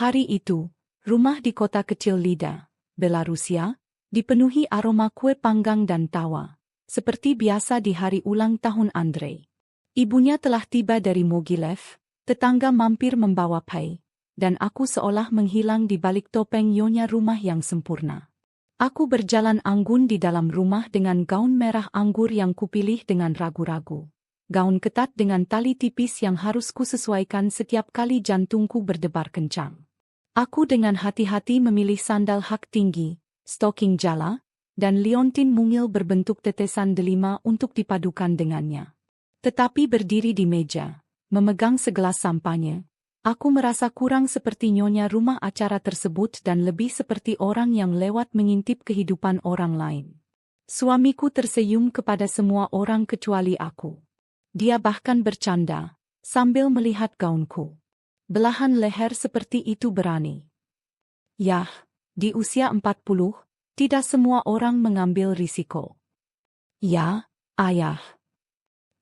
Hari itu, rumah di kota kecil Lida, Belarusia, dipenuhi aroma kue panggang dan tawa, seperti biasa di hari ulang tahun Andrei. Ibunya telah tiba dari Mogilev, tetangga mampir membawa pai, dan aku seolah menghilang di balik topeng nyonya rumah yang sempurna. Aku berjalan anggun di dalam rumah dengan gaun merah anggur yang kupilih dengan ragu-ragu. Gaun ketat dengan tali tipis yang harus kusesuaikan setiap kali jantungku berdebar kencang. Aku dengan hati-hati memilih sandal hak tinggi, stoking jala, dan liontin mungil berbentuk tetesan delima untuk dipadukan dengannya. Tetapi berdiri di meja, memegang segelas sampanye, aku merasa kurang seperti nyonya rumah acara tersebut dan lebih seperti orang yang lewat mengintip kehidupan orang lain. Suamiku tersenyum kepada semua orang kecuali aku. Dia bahkan bercanda, sambil melihat gaunku. Belahan leher seperti itu berani. Yah, di usia 40, tidak semua orang mengambil risiko. Ya, ayah.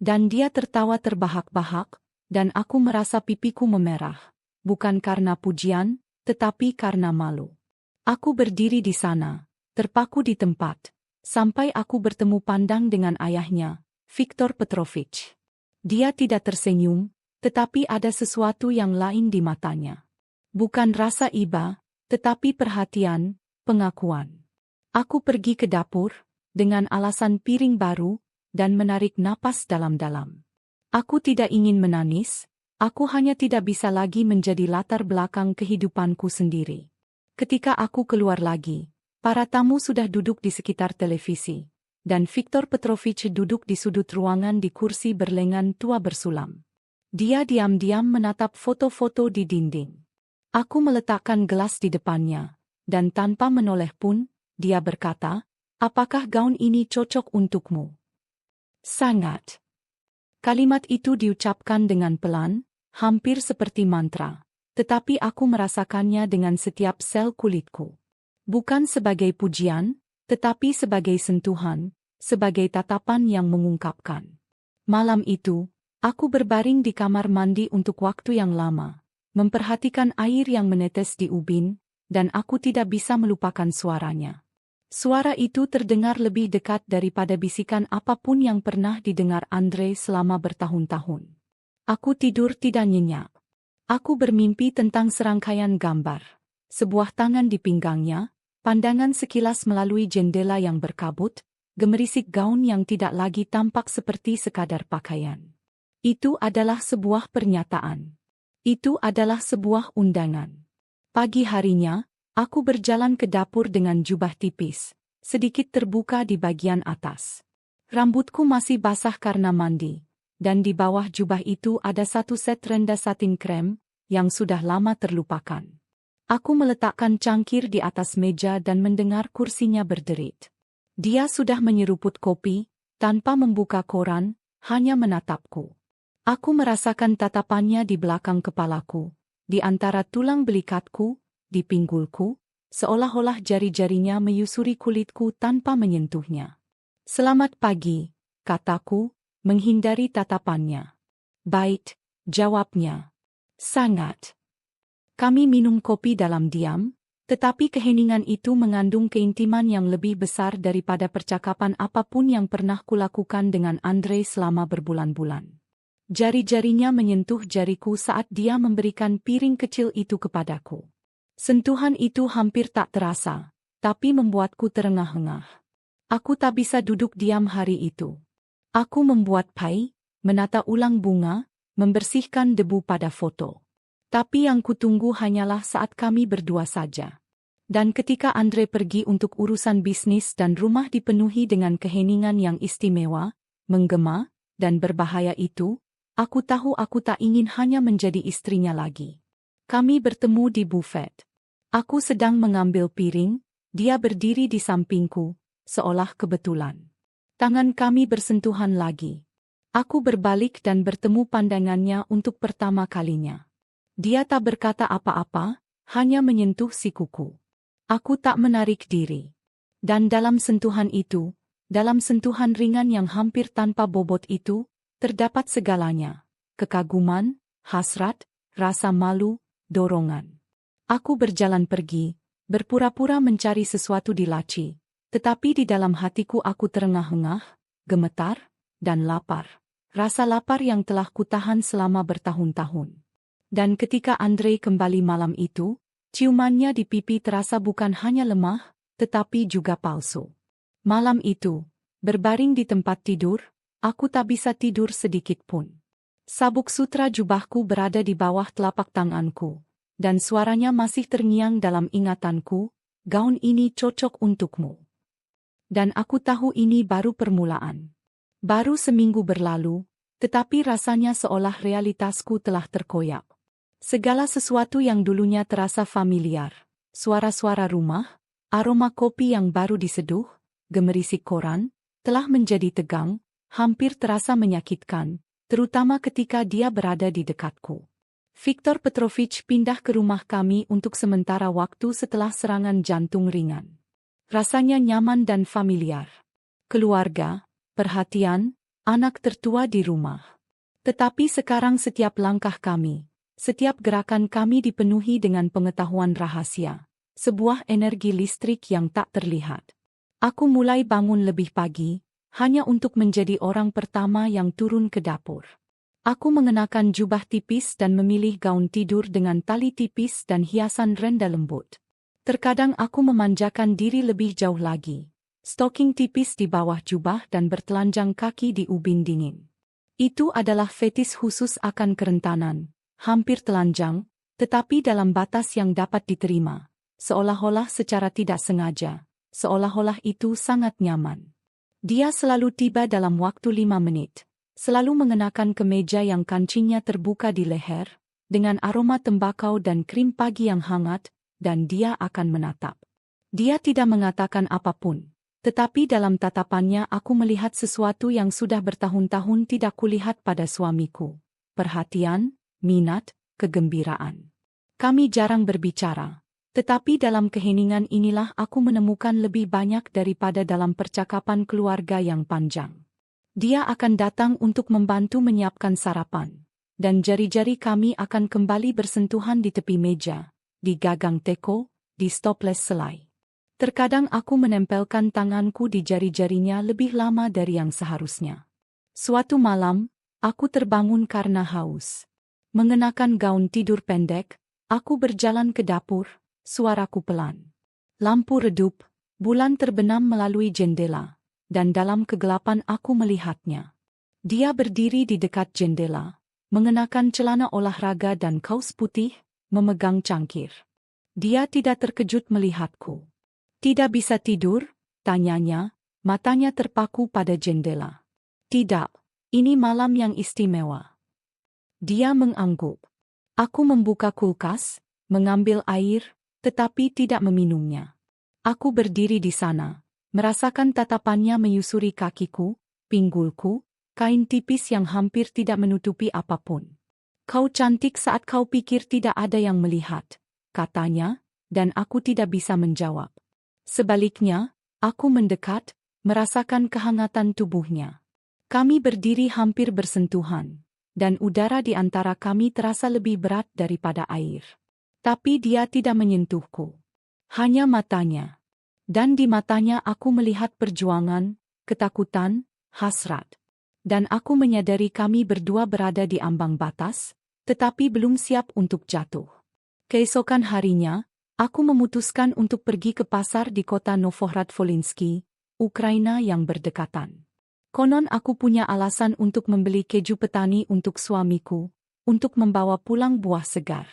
Dan dia tertawa terbahak-bahak, dan aku merasa pipiku memerah, bukan karena pujian, tetapi karena malu. Aku berdiri di sana, terpaku di tempat, sampai aku bertemu pandang dengan ayahnya, Viktor Petrovich. Dia tidak tersenyum, tetapi ada sesuatu yang lain di matanya. Bukan rasa iba, tetapi perhatian, pengakuan. Aku pergi ke dapur, dengan alasan piring baru, dan menarik napas dalam-dalam. Aku tidak ingin menangis, aku hanya tidak bisa lagi menjadi latar belakang kehidupanku sendiri. Ketika aku keluar lagi, para tamu sudah duduk di sekitar televisi, dan Viktor Petrovich duduk di sudut ruangan di kursi berlengan tua bersulam. Dia diam-diam menatap foto-foto di dinding. Aku meletakkan gelas di depannya, dan tanpa menoleh pun, dia berkata, "Apakah gaun ini cocok untukmu?" Sangat. Kalimat itu diucapkan dengan pelan, hampir seperti mantra, tetapi aku merasakannya dengan setiap sel kulitku. Bukan sebagai pujian, tetapi sebagai sentuhan, sebagai tatapan yang mengungkapkan. Malam itu, aku berbaring di kamar mandi untuk waktu yang lama, memperhatikan air yang menetes di ubin, dan aku tidak bisa melupakan suaranya. Suara itu terdengar lebih dekat daripada bisikan apapun yang pernah didengar Andrei selama bertahun-tahun. Aku tidur tidak nyenyak. Aku bermimpi tentang serangkaian gambar. Sebuah tangan di pinggangnya, pandangan sekilas melalui jendela yang berkabut, gemerisik gaun yang tidak lagi tampak seperti sekadar pakaian. Itu adalah sebuah pernyataan. Itu adalah sebuah undangan. Pagi harinya, aku berjalan ke dapur dengan jubah tipis, sedikit terbuka di bagian atas. Rambutku masih basah karena mandi, dan di bawah jubah itu ada satu set renda satin krem, yang sudah lama terlupakan. Aku meletakkan cangkir di atas meja dan mendengar kursinya berderit. Dia sudah menyeruput kopi, tanpa membuka koran, hanya menatapku. Aku merasakan tatapannya di belakang kepalaku, di antara tulang belikatku, di pinggulku, seolah-olah jari-jarinya menyusuri kulitku tanpa menyentuhnya. "Selamat pagi," kataku, menghindari tatapannya. "Baik," jawabnya. "Sangat." Kami minum kopi dalam diam, tetapi keheningan itu mengandung keintiman yang lebih besar daripada percakapan apapun yang pernah kulakukan dengan Andrei selama berbulan-bulan. Jari-jarinya menyentuh jariku saat dia memberikan piring kecil itu kepadaku. Sentuhan itu hampir tak terasa, tapi membuatku terengah-engah. Aku tak bisa duduk diam hari itu. Aku membuat pai, menata ulang bunga, membersihkan debu pada foto. Tapi yang kutunggu hanyalah saat kami berdua saja. Dan ketika Andrei pergi untuk urusan bisnis dan rumah dipenuhi dengan keheningan yang istimewa, menggema, dan berbahaya itu, aku tahu aku tak ingin hanya menjadi istrinya lagi. Kami bertemu di bufet. Aku sedang mengambil piring, dia berdiri di sampingku, seolah kebetulan. Tangan kami bersentuhan lagi. Aku berbalik dan bertemu pandangannya untuk pertama kalinya. Dia tak berkata apa-apa, hanya menyentuh sikuku. Aku tak menarik diri. Dan dalam sentuhan itu, dalam sentuhan ringan yang hampir tanpa bobot itu, terdapat segalanya. Kekaguman, hasrat, rasa malu, dorongan. Aku berjalan pergi, berpura-pura mencari sesuatu di laci, tetapi di dalam hatiku aku terengah-engah, gemetar, dan lapar. Rasa lapar yang telah kutahan selama bertahun-tahun. Dan ketika Andre kembali malam itu, ciumannya di pipi terasa bukan hanya lemah, tetapi juga palsu. Malam itu, berbaring di tempat tidur, aku tak bisa tidur sedikit pun. Sabuk sutra jubahku berada di bawah telapak tanganku, dan suaranya masih terngiang dalam ingatanku, gaun ini cocok untukmu. Dan aku tahu ini baru permulaan. Baru seminggu berlalu, tetapi rasanya seolah realitasku telah terkoyak. Segala sesuatu yang dulunya terasa familiar, suara-suara rumah, aroma kopi yang baru diseduh, gemerisik koran, telah menjadi tegang, hampir terasa menyakitkan, terutama ketika dia berada di dekatku. Viktor Petrovich pindah ke rumah kami untuk sementara waktu setelah serangan jantung ringan. Rasanya nyaman dan familiar. Keluarga, perhatian, anak tertua di rumah. Tetapi sekarang setiap langkah kami, setiap gerakan kami dipenuhi dengan pengetahuan rahasia, sebuah energi listrik yang tak terlihat. Aku mulai bangun lebih pagi, hanya untuk menjadi orang pertama yang turun ke dapur. Aku mengenakan jubah tipis dan memilih gaun tidur dengan tali tipis dan hiasan renda lembut. Terkadang aku memanjakan diri lebih jauh lagi. Stoking tipis di bawah jubah dan bertelanjang kaki di ubin dingin. Itu adalah fetis khusus akan kerentanan. Hampir telanjang, tetapi dalam batas yang dapat diterima, seolah-olah secara tidak sengaja, seolah-olah itu sangat nyaman. Dia selalu tiba dalam waktu 5 menit, selalu mengenakan kemeja yang kancingnya terbuka di leher, dengan aroma tembakau dan krim pagi yang hangat, dan dia akan menatap. Dia tidak mengatakan apapun, tetapi dalam tatapannya aku melihat sesuatu yang sudah bertahun-tahun tidak kulihat pada suamiku. Perhatian, minat, kegembiraan. Kami jarang berbicara, tetapi dalam keheningan inilah aku menemukan lebih banyak daripada dalam percakapan keluarga yang panjang. Dia akan datang untuk membantu menyiapkan sarapan, dan jari-jari kami akan kembali bersentuhan di tepi meja, di gagang teko, di stoples selai. Terkadang aku menempelkan tanganku di jari-jarinya lebih lama dari yang seharusnya. Suatu malam, aku terbangun karena haus. Mengenakan gaun tidur pendek, aku berjalan ke dapur, suaraku pelan. Lampu redup, bulan terbenam melalui jendela, dan dalam kegelapan aku melihatnya. Dia berdiri di dekat jendela, mengenakan celana olahraga dan kaos putih, memegang cangkir. Dia tidak terkejut melihatku. Tidak bisa tidur? Tanyanya, matanya terpaku pada jendela. Tidak, ini malam yang istimewa. Dia mengangguk. Aku membuka kulkas, mengambil air, tetapi tidak meminumnya. Aku berdiri di sana, merasakan tatapannya menyusuri kakiku, pinggulku, kain tipis yang hampir tidak menutupi apapun. Kau cantik saat kau pikir tidak ada yang melihat, katanya, dan aku tidak bisa menjawab. Sebaliknya, aku mendekat, merasakan kehangatan tubuhnya. Kami berdiri hampir bersentuhan, dan udara di antara kami terasa lebih berat daripada air. Tapi dia tidak menyentuhku. Hanya matanya. Dan di matanya aku melihat perjuangan, ketakutan, hasrat. Dan aku menyadari kami berdua berada di ambang batas, tetapi belum siap untuk jatuh. Keesokan harinya, aku memutuskan untuk pergi ke pasar di kota Novohrad-Volhynsky, Ukraina yang berdekatan. Konon aku punya alasan untuk membeli keju petani untuk suamiku, untuk membawa pulang buah segar.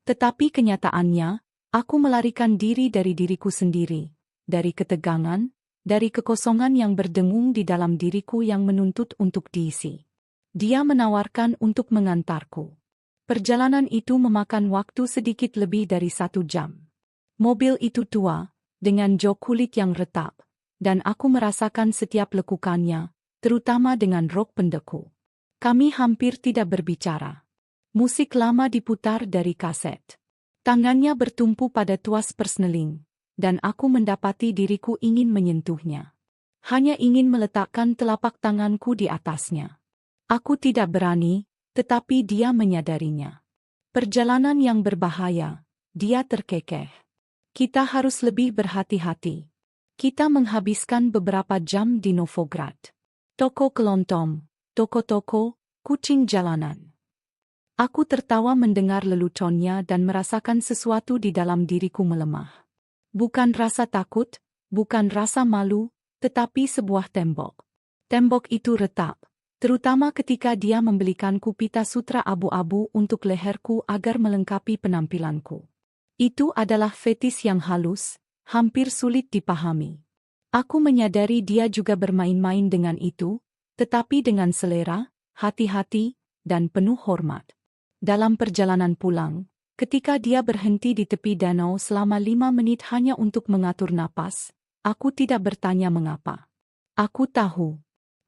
Tetapi kenyataannya, aku melarikan diri dari diriku sendiri, dari ketegangan, dari kekosongan yang berdengung di dalam diriku yang menuntut untuk diisi. Dia menawarkan untuk mengantarku. Perjalanan itu memakan waktu sedikit lebih dari 1 jam. Mobil itu tua, dengan jok kulit yang retak, dan aku merasakan setiap lekukannya, terutama dengan rok pendeku. Kami hampir tidak berbicara. Musik lama diputar dari kaset. Tangannya bertumpu pada tuas persneling, dan aku mendapati diriku ingin menyentuhnya. Hanya ingin meletakkan telapak tanganku di atasnya. Aku tidak berani, tetapi dia menyadarinya. Perjalanan yang berbahaya, Dia terkekeh. Kita harus lebih berhati-hati. Kita menghabiskan beberapa jam di Novograd. Toko kelontong, toko-toko, kucing jalanan. Aku tertawa mendengar leluconnya dan merasakan sesuatu di dalam diriku melemah. Bukan rasa takut, bukan rasa malu, tetapi sebuah tembok. Tembok itu retak, terutama ketika dia membelikanku pita sutra abu-abu untuk leherku agar melengkapi penampilanku. Itu adalah fetis yang halus, hampir sulit dipahami. Aku menyadari dia juga bermain-main dengan itu, tetapi dengan selera, hati-hati, dan penuh hormat. Dalam perjalanan pulang, ketika dia berhenti di tepi danau selama 5 menit hanya untuk mengatur napas, aku tidak bertanya mengapa. Aku tahu.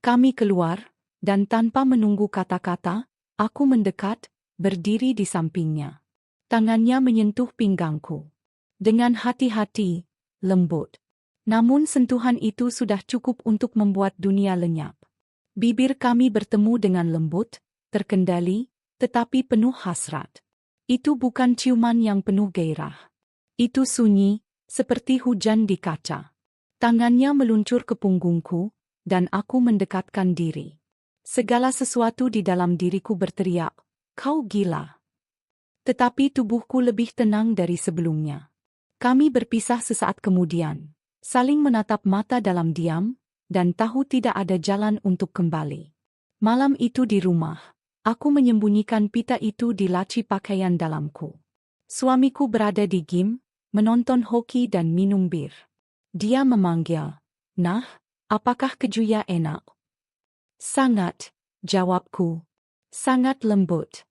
Kami keluar, dan tanpa menunggu kata-kata, aku mendekat, berdiri di sampingnya. Tangannya menyentuh pinggangku. Dengan hati-hati, lembut. Namun sentuhan itu sudah cukup untuk membuat dunia lenyap. Bibir kami bertemu dengan lembut, terkendali, tetapi penuh hasrat. Itu bukan ciuman yang penuh gairah. Itu sunyi, seperti hujan di kaca. Tangannya meluncur ke punggungku, dan aku mendekatkan diri. Segala sesuatu di dalam diriku berteriak, "Kau gila." Tetapi tubuhku lebih tenang dari sebelumnya. Kami berpisah sesaat kemudian, saling menatap mata dalam diam, dan tahu tidak ada jalan untuk kembali. Malam itu di rumah, aku menyembunyikan pita itu di laci pakaian dalamku. Suamiku berada di gym, menonton hoki dan minum bir. Dia memanggil, "Nah, apakah kejuya enak?" "Sangat," jawabku. "Sangat lembut."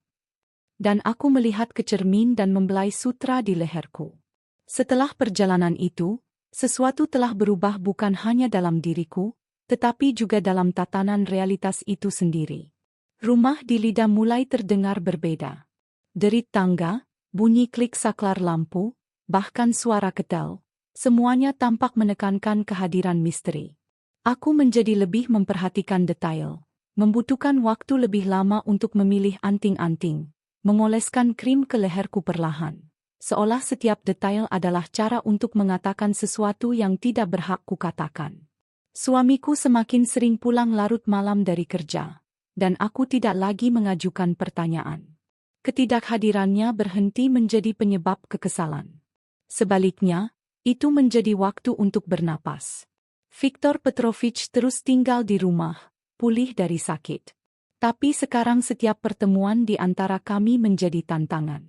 Dan aku melihat ke cermin dan membelai sutra di leherku. Setelah perjalanan itu, sesuatu telah berubah bukan hanya dalam diriku, tetapi juga dalam tatanan realitas itu sendiri. Rumah di Lida mulai terdengar berbeda. Derit tangga, bunyi klik saklar lampu, bahkan suara ketel, semuanya tampak menekankan kehadiran misteri. Aku menjadi lebih memperhatikan detail, membutuhkan waktu lebih lama untuk memilih anting-anting, mengoleskan krim ke leherku perlahan, seolah setiap detail adalah cara untuk mengatakan sesuatu yang tidak berhak kukatakan. Suamiku semakin sering pulang larut malam dari kerja, dan aku tidak lagi mengajukan pertanyaan. Ketidakhadirannya berhenti menjadi penyebab kekesalan. Sebaliknya, itu menjadi waktu untuk bernapas. Viktor Petrovich terus tinggal di rumah, pulih dari sakit. Tapi sekarang setiap pertemuan di antara kami menjadi tantangan.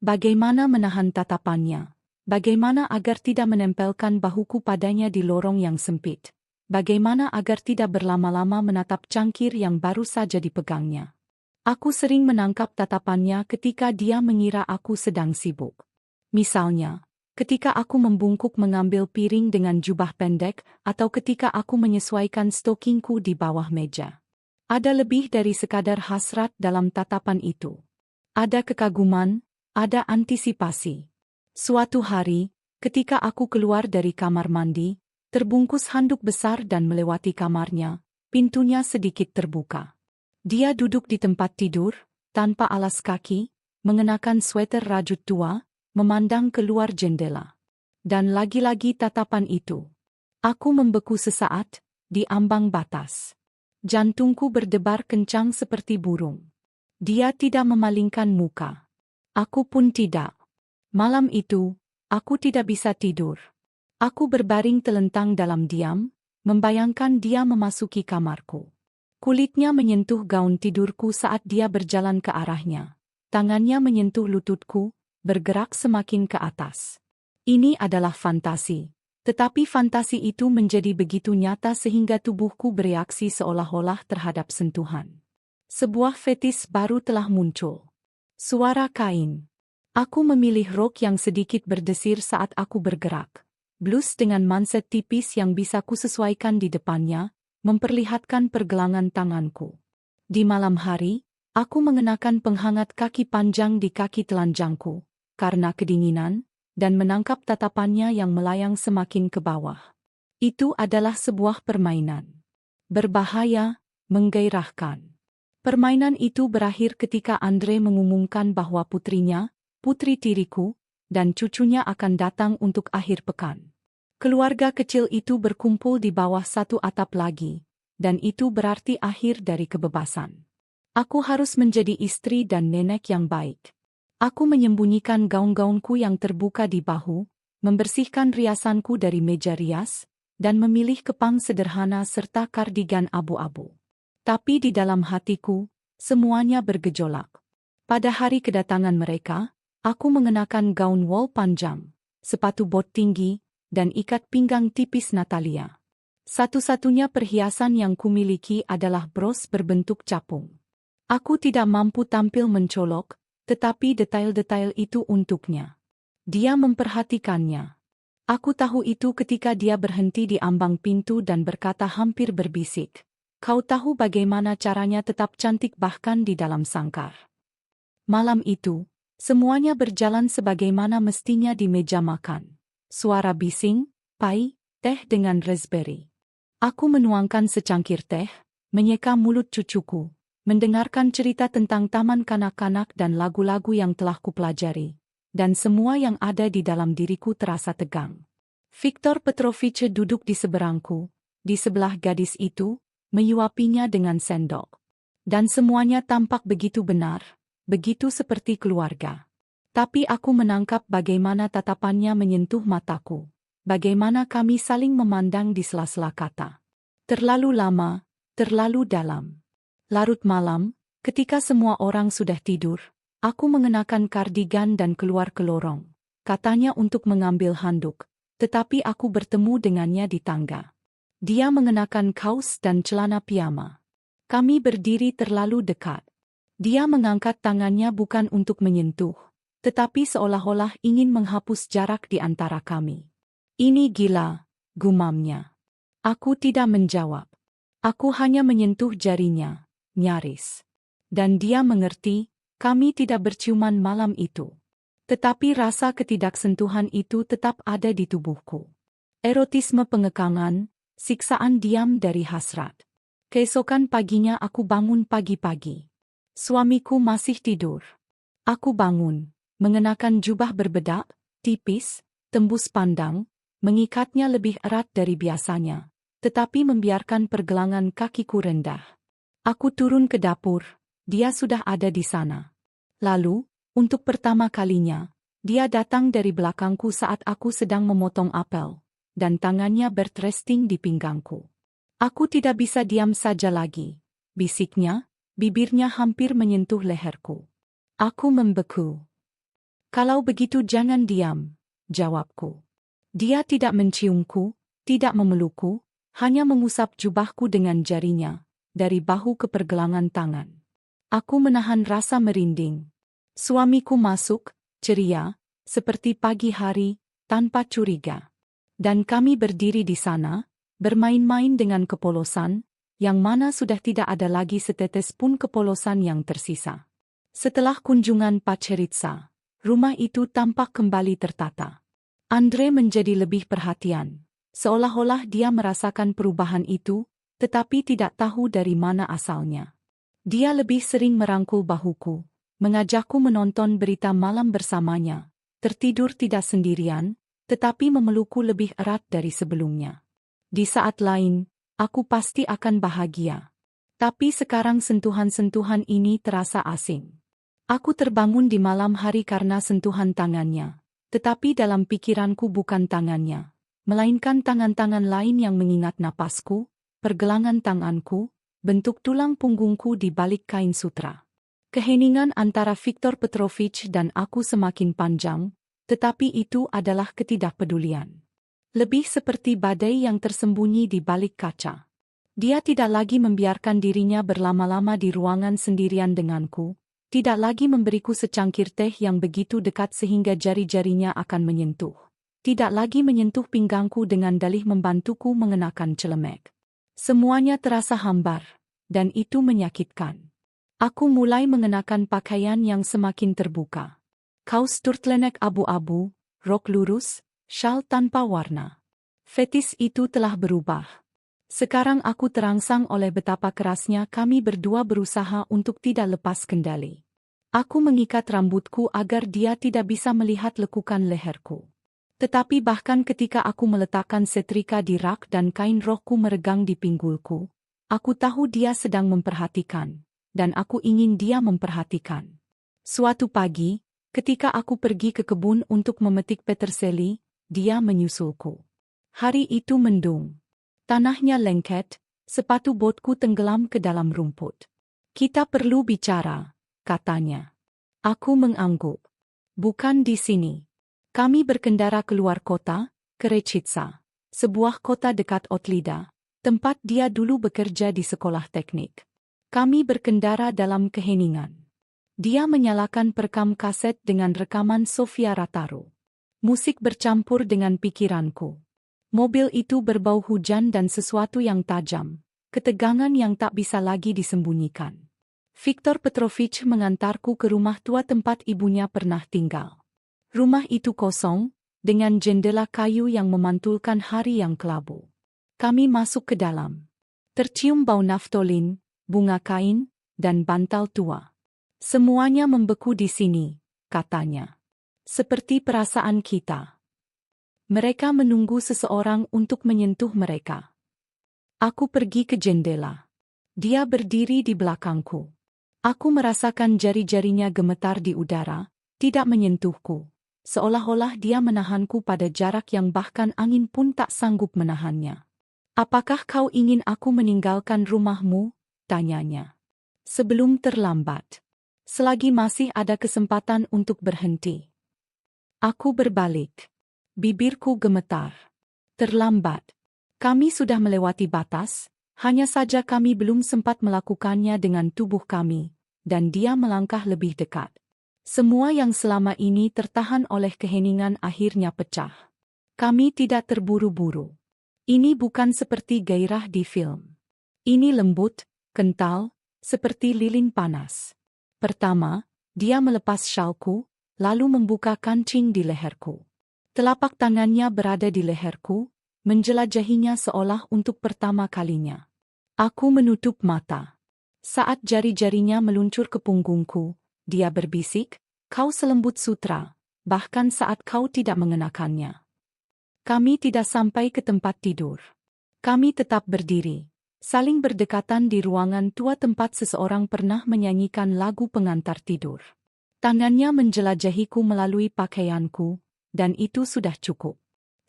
Bagaimana menahan tatapannya? Bagaimana agar tidak menempelkan bahuku padanya di lorong yang sempit? Bagaimana agar tidak berlama-lama menatap cangkir yang baru saja dipegangnya? Aku sering menangkap tatapannya ketika dia mengira aku sedang sibuk. Misalnya, ketika aku membungkuk mengambil piring dengan jubah pendek, atau ketika aku menyesuaikan stokingku di bawah meja. Ada lebih dari sekadar hasrat dalam tatapan itu. Ada kekaguman, ada antisipasi. Suatu hari, ketika aku keluar dari kamar mandi, terbungkus handuk besar dan melewati kamarnya, pintunya sedikit terbuka. Dia duduk di tempat tidur, tanpa alas kaki, mengenakan sweter rajut tua, memandang keluar jendela. Dan lagi-lagi tatapan itu. Aku membeku sesaat, di ambang batas. Jantungku berdebar kencang seperti burung. Dia tidak memalingkan muka. Aku pun tidak. Malam itu, aku tidak bisa tidur. Aku berbaring telentang dalam diam, membayangkan dia memasuki kamarku. Kulitnya menyentuh gaun tidurku saat dia berjalan ke arahnya. Tangannya menyentuh lututku, bergerak semakin ke atas. Ini adalah fantasi. Tetapi fantasi itu menjadi begitu nyata sehingga tubuhku bereaksi seolah-olah terhadap sentuhan. Sebuah fetis baru telah muncul. Suara kain. Aku memilih rok yang sedikit berdesir saat aku bergerak. Blus dengan manset tipis yang bisa kusesuaikan di depannya, memperlihatkan pergelangan tanganku. Di malam hari, aku mengenakan penghangat kaki panjang di kaki telanjangku, karena kedinginan, dan menangkap tatapannya yang melayang semakin ke bawah. Itu adalah sebuah permainan. Berbahaya, menggairahkan. Permainan itu berakhir ketika Andre mengumumkan bahwa putrinya, putri tiriku, dan cucunya akan datang untuk akhir pekan. Keluarga kecil itu berkumpul di bawah satu atap lagi, dan itu berarti akhir dari kebebasan. Aku harus menjadi istri dan nenek yang baik. Aku menyembunyikan gaun-gaunku yang terbuka di bahu, membersihkan riasanku dari meja rias, dan memilih kepang sederhana serta kardigan abu-abu. Tapi di dalam hatiku, semuanya bergejolak. Pada hari kedatangan mereka, aku mengenakan gaun wol panjang, sepatu bot tinggi, dan ikat pinggang tipis Natalia. Satu-satunya perhiasan yang kumiliki adalah bros berbentuk capung. Aku tidak mampu tampil mencolok, tetapi detail-detail itu untuknya. Dia memperhatikannya. Aku tahu itu ketika dia berhenti di ambang pintu dan berkata hampir berbisik, "Kau tahu bagaimana caranya tetap cantik bahkan di dalam sangkar." Malam itu, semuanya berjalan sebagaimana mestinya di meja makan. Suara bising, pai, teh dengan raspberry. Aku menuangkan secangkir teh, menyeka mulut cucuku, mendengarkan cerita tentang taman kanak-kanak dan lagu-lagu yang telah kupelajari. Dan semua yang ada di dalam diriku terasa tegang. Viktor Petrovich duduk di seberangku, di sebelah gadis itu, menyuapinya dengan sendok. Dan semuanya tampak begitu benar, begitu seperti keluarga. Tapi aku menangkap bagaimana tatapannya menyentuh mataku, bagaimana kami saling memandang di sela-sela kata. Terlalu lama, terlalu dalam. Larut malam, ketika semua orang sudah tidur, aku mengenakan kardigan dan keluar ke lorong, katanya untuk mengambil handuk, tetapi aku bertemu dengannya di tangga. Dia mengenakan kaos dan celana piyama. Kami berdiri terlalu dekat. Dia mengangkat tangannya bukan untuk menyentuh, tetapi seolah-olah ingin menghapus jarak di antara kami. "Ini gila," gumamnya. Aku tidak menjawab. Aku hanya menyentuh jarinya, nyaris. Dan dia mengerti. Kami tidak berciuman malam itu. Tetapi rasa ketidaksentuhan itu tetap ada di tubuhku. Erotisme pengekangan, siksaan diam dari hasrat. Keesokan paginya aku bangun pagi-pagi. Suamiku masih tidur. Aku bangun, mengenakan jubah berbedak, tipis, tembus pandang, mengikatnya lebih erat dari biasanya, tetapi membiarkan pergelangan kakiku rendah. Aku turun ke dapur, dia sudah ada di sana. Lalu, untuk pertama kalinya, dia datang dari belakangku saat aku sedang memotong apel, dan tangannya bertresting di pinggangku. Aku tidak bisa diam saja lagi, bisiknya, bibirnya hampir menyentuh leherku. Aku membeku. "Kalau begitu jangan diam," jawabku. Dia tidak menciumku, tidak memelukku, hanya mengusap jubahku dengan jarinya, dari bahu ke pergelangan tangan. Aku menahan rasa merinding. Suamiku masuk, ceria, seperti pagi hari, tanpa curiga. Dan kami berdiri di sana, bermain-main dengan kepolosan, yang mana sudah tidak ada lagi setetes pun kepolosan yang tersisa. Setelah kunjungan Pacheritsa, rumah itu tampak kembali tertata. Andre menjadi lebih perhatian, seolah-olah dia merasakan perubahan itu, tetapi tidak tahu dari mana asalnya. Dia lebih sering merangkul bahuku, mengajakku menonton berita malam bersamanya, tertidur tidak sendirian, tetapi memelukku lebih erat dari sebelumnya. Di saat lain, aku pasti akan bahagia. Tapi sekarang sentuhan-sentuhan ini terasa asing. Aku terbangun di malam hari karena sentuhan tangannya, tetapi dalam pikiranku bukan tangannya, melainkan tangan-tangan lain yang mengingat napasku, pergelangan tanganku, bentuk tulang punggungku di balik kain sutra. Keheningan antara Viktor Petrovich dan aku semakin panjang, tetapi itu adalah ketidakpedulian. Lebih seperti badai yang tersembunyi di balik kaca. Dia tidak lagi membiarkan dirinya berlama-lama di ruangan sendirian denganku, tidak lagi memberiku secangkir teh yang begitu dekat sehingga jari-jarinya akan menyentuh. Tidak lagi menyentuh pinggangku dengan dalih membantuku mengenakan celemek. Semuanya terasa hambar, dan itu menyakitkan. Aku mulai mengenakan pakaian yang semakin terbuka. Kaos turtleneck abu-abu, rok lurus, syal tanpa warna. Fetis itu telah berubah. Sekarang aku terangsang oleh betapa kerasnya kami berdua berusaha untuk tidak lepas kendali. Aku mengikat rambutku agar dia tidak bisa melihat lekukan leherku. Tetapi bahkan ketika aku meletakkan setrika di rak dan kain rohku meregang di pinggulku, aku tahu dia sedang memperhatikan, dan aku ingin dia memperhatikan. Suatu pagi, ketika aku pergi ke kebun untuk memetik peterseli, dia menyusulku. Hari itu mendung. Tanahnya lengket, sepatu botku tenggelam ke dalam rumput. Kita perlu bicara, katanya. Aku mengangguk. Bukan di sini. Kami berkendara keluar kota, ke Rechitsa, sebuah kota dekat Otlida, tempat dia dulu bekerja di sekolah teknik. Kami berkendara dalam keheningan. Dia menyalakan perekam kaset dengan rekaman Sofia Rataro. Musik bercampur dengan pikiranku. Mobil itu berbau hujan dan sesuatu yang tajam, ketegangan yang tak bisa lagi disembunyikan. Viktor Petrovich mengantarku ke rumah tua tempat ibunya pernah tinggal. Rumah itu kosong, dengan jendela kayu yang memantulkan hari yang kelabu. Kami masuk ke dalam. Tercium bau naftolin, bunga kain, dan bantal tua. Semuanya membeku di sini, katanya. Seperti perasaan kita. Mereka menunggu seseorang untuk menyentuh mereka. Aku pergi ke jendela. Dia berdiri di belakangku. Aku merasakan jari-jarinya gemetar di udara, tidak menyentuhku. Seolah-olah dia menahanku pada jarak yang bahkan angin pun tak sanggup menahannya. Apakah kau ingin aku meninggalkan rumahmu? Tanyanya. Sebelum terlambat. Selagi masih ada kesempatan untuk berhenti. Aku berbalik. Bibirku gemetar. Terlambat. Kami sudah melewati batas, hanya saja kami belum sempat melakukannya dengan tubuh kami, dan dia melangkah lebih dekat. Semua yang selama ini tertahan oleh keheningan akhirnya pecah. Kami tidak terburu-buru. Ini bukan seperti gairah di film. Ini lembut, kental, seperti lilin panas. Pertama, dia melepas syalku, lalu membuka kancing di leherku. Telapak tangannya berada di leherku, menjelajahinya seolah untuk pertama kalinya. Aku menutup mata. Saat jari-jarinya meluncur ke punggungku, dia berbisik, "Kau selembut sutra, bahkan saat kau tidak mengenakannya." Kami tidak sampai ke tempat tidur. Kami tetap berdiri, saling berdekatan di ruangan tua tempat seseorang pernah menyanyikan lagu pengantar tidur. Tangannya menjelajahiku melalui pakaianku, dan itu sudah cukup.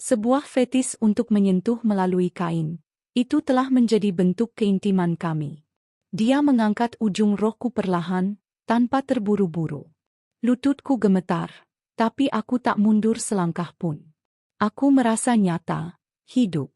Sebuah fetis untuk menyentuh melalui kain, itu telah menjadi bentuk keintiman kami. Dia mengangkat ujung rohku perlahan, tanpa terburu-buru. Lututku gemetar, tapi aku tak mundur selangkah pun. Aku merasa nyata, hidup.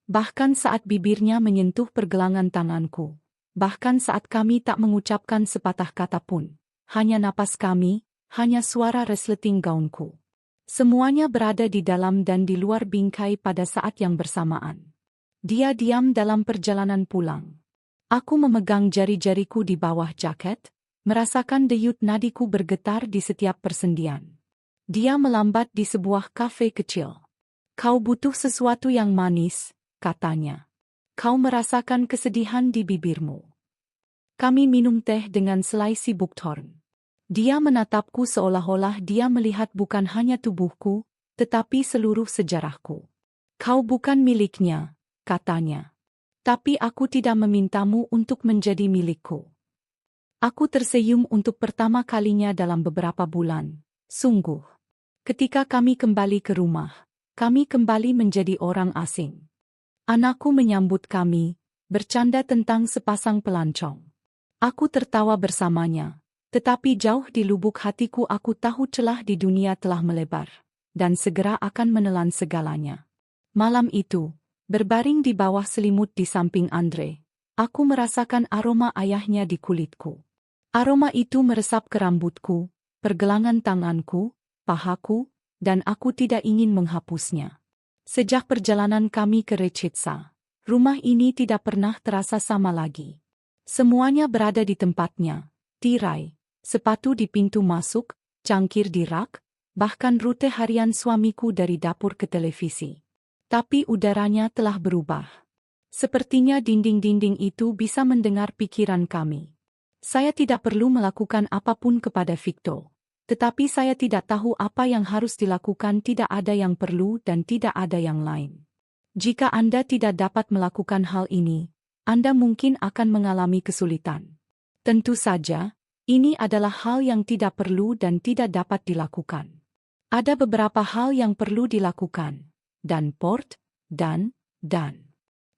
Bahkan saat bibirnya menyentuh pergelangan tanganku. Bahkan saat kami tak mengucapkan sepatah kata pun. Hanya napas kami, hanya suara resleting gaunku. Semuanya berada di dalam dan di luar bingkai pada saat yang bersamaan. Dia diam dalam perjalanan pulang. Aku memegang jari-jariku di bawah jaket, merasakan denyut nadiku bergetar di setiap persendian. Dia melambat di sebuah kafe kecil. "Kau butuh sesuatu yang manis," katanya. "Kau merasakan kesedihan di bibirmu." Kami minum teh dengan selai si Buckthorn. Dia menatapku seolah-olah dia melihat bukan hanya tubuhku, tetapi seluruh sejarahku. "Kau bukan miliknya," katanya. "Tapi aku tidak memintamu untuk menjadi milikku." Aku tersenyum untuk pertama kalinya dalam beberapa bulan. Sungguh. Ketika kami kembali ke rumah, kami kembali menjadi orang asing. Anakku menyambut kami, bercanda tentang sepasang pelancong. Aku tertawa bersamanya, tetapi jauh di lubuk hatiku aku tahu celah di dunia telah melebar, dan segera akan menelan segalanya. Malam itu, berbaring di bawah selimut di samping Andre, aku merasakan aroma ayahnya di kulitku. Aroma itu meresap ke rambutku, pergelangan tanganku, pahaku, dan aku tidak ingin menghapusnya. Sejak perjalanan kami ke Rechitsa, rumah ini tidak pernah terasa sama lagi. Semuanya berada di tempatnya, tirai, sepatu di pintu masuk, cangkir di rak, bahkan rute harian suamiku dari dapur ke televisi. Tapi udaranya telah berubah. Sepertinya dinding-dinding itu bisa mendengar pikiran kami. Saya tidak perlu melakukan apapun kepada Victor. Tetapi saya tidak tahu apa yang harus dilakukan, tidak ada yang perlu dan tidak ada yang lain. Jika Anda tidak dapat melakukan hal ini, Anda mungkin akan mengalami kesulitan. Tentu saja, ini adalah hal yang tidak perlu dan tidak dapat dilakukan. Ada beberapa hal yang perlu dilakukan, dan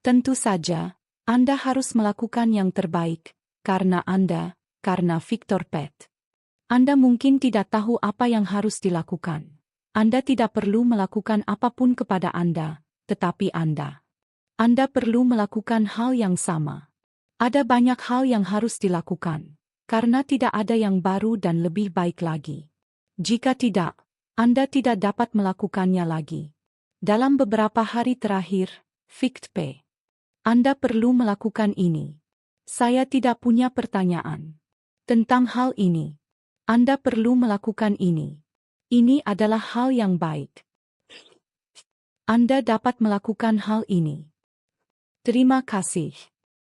tentu saja, Anda harus melakukan yang terbaik, karena Victor Pet. Anda mungkin tidak tahu apa yang harus dilakukan. Anda tidak perlu melakukan apapun kepada Anda, tetapi Anda perlu melakukan hal yang sama. Ada banyak hal yang harus dilakukan, karena tidak ada yang baru dan lebih baik lagi. Jika tidak, Anda tidak dapat melakukannya lagi. Dalam beberapa hari terakhir, Victor P. Anda perlu melakukan ini. Saya tidak punya pertanyaan tentang hal ini. Anda perlu melakukan ini. Ini adalah hal yang baik. Anda dapat melakukan hal ini. Terima kasih.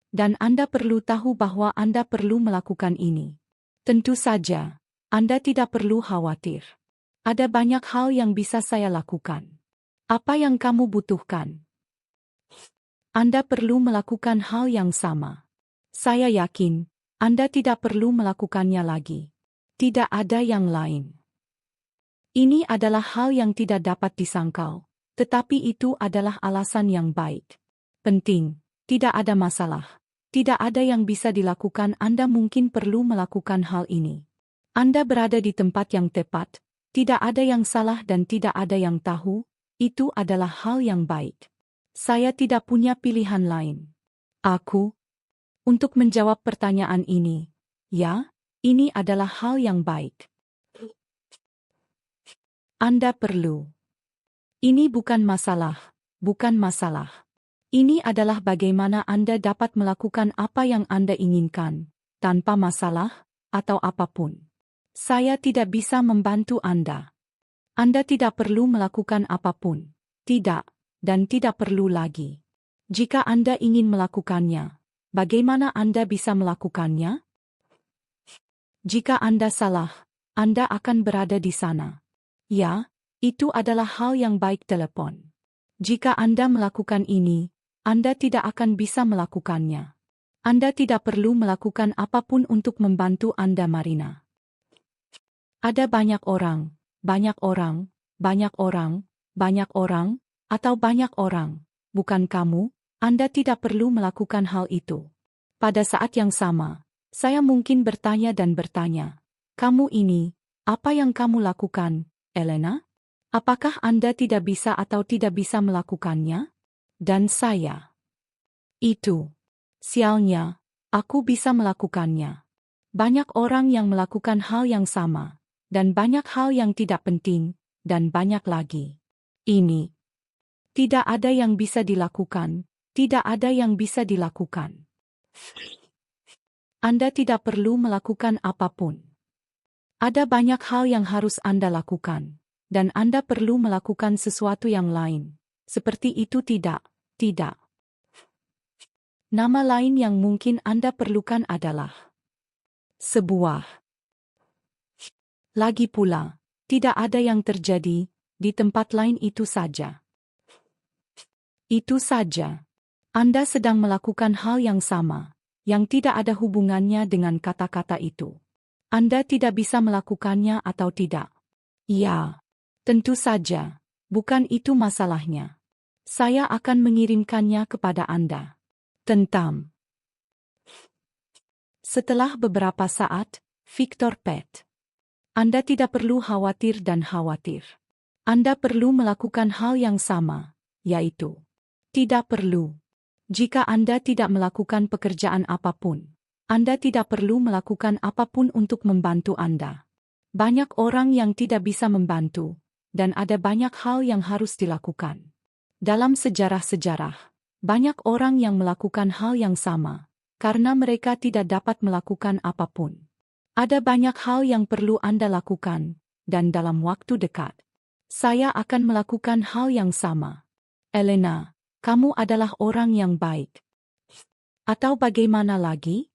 Dan Anda perlu tahu bahwa Anda perlu melakukan ini. Tentu saja, Anda tidak perlu khawatir. Ada banyak hal yang bisa saya lakukan. Apa yang kamu butuhkan? Anda perlu melakukan hal yang sama. Saya yakin, Anda tidak perlu melakukannya lagi. Tidak ada yang lain. Ini adalah hal yang tidak dapat disangkal, tetapi itu adalah alasan yang baik. Penting, tidak ada masalah. Tidak ada yang bisa dilakukan, Anda mungkin perlu melakukan hal ini. Anda berada di tempat yang tepat, tidak ada yang salah dan tidak ada yang tahu, itu adalah hal yang baik. Saya tidak punya pilihan lain. Untuk menjawab pertanyaan ini, ya, ini adalah hal yang baik. Anda perlu. Ini bukan masalah. Ini adalah bagaimana Anda dapat melakukan apa yang Anda inginkan, tanpa masalah, atau apapun. Saya tidak bisa membantu Anda. Anda tidak perlu melakukan apapun. Tidak, dan tidak perlu lagi. Jika Anda ingin melakukannya, bagaimana Anda bisa melakukannya? Jika Anda salah, Anda akan berada di sana. Ya, itu adalah hal yang baik. Telepon. Jika Anda melakukan ini, Anda tidak akan bisa melakukannya. Anda tidak perlu melakukan apapun untuk membantu Anda, Marina. Ada banyak orang, bukan kamu, Anda tidak perlu melakukan hal itu. Pada saat yang sama, saya mungkin bertanya, kamu ini, apa yang kamu lakukan, Elena? Apakah Anda tidak bisa atau tidak bisa melakukannya? Dan saya. Sialnya, aku bisa melakukannya. Banyak orang yang melakukan hal yang sama, dan banyak hal yang tidak penting, dan banyak lagi. Ini. Tidak ada yang bisa dilakukan, tidak ada yang bisa dilakukan. Anda tidak perlu melakukan apapun. Ada banyak hal yang harus Anda lakukan, dan Anda perlu melakukan sesuatu yang lain. Seperti itu tidak. Nama lain yang mungkin Anda perlukan adalah sebuah. Lagi pula, tidak ada yang terjadi di tempat lain, itu saja. Itu saja. Anda sedang melakukan hal yang sama, yang tidak ada hubungannya dengan kata-kata itu. Anda tidak bisa melakukannya atau tidak. Ya, tentu saja, bukan itu masalahnya. Saya akan mengirimkannya kepada Anda. Setelah beberapa saat, Victor Pet. Anda tidak perlu khawatir dan khawatir. Anda perlu melakukan hal yang sama, yaitu tidak perlu. Jika Anda tidak melakukan pekerjaan apapun, Anda tidak perlu melakukan apapun untuk membantu Anda. Banyak orang yang tidak bisa membantu, dan ada banyak hal yang harus dilakukan. Dalam sejarah-sejarah, banyak orang yang melakukan hal yang sama, karena mereka tidak dapat melakukan apapun. Ada banyak hal yang perlu Anda lakukan, dan dalam waktu dekat, saya akan melakukan hal yang sama. Elena, kamu adalah orang yang baik. Atau bagaimana lagi?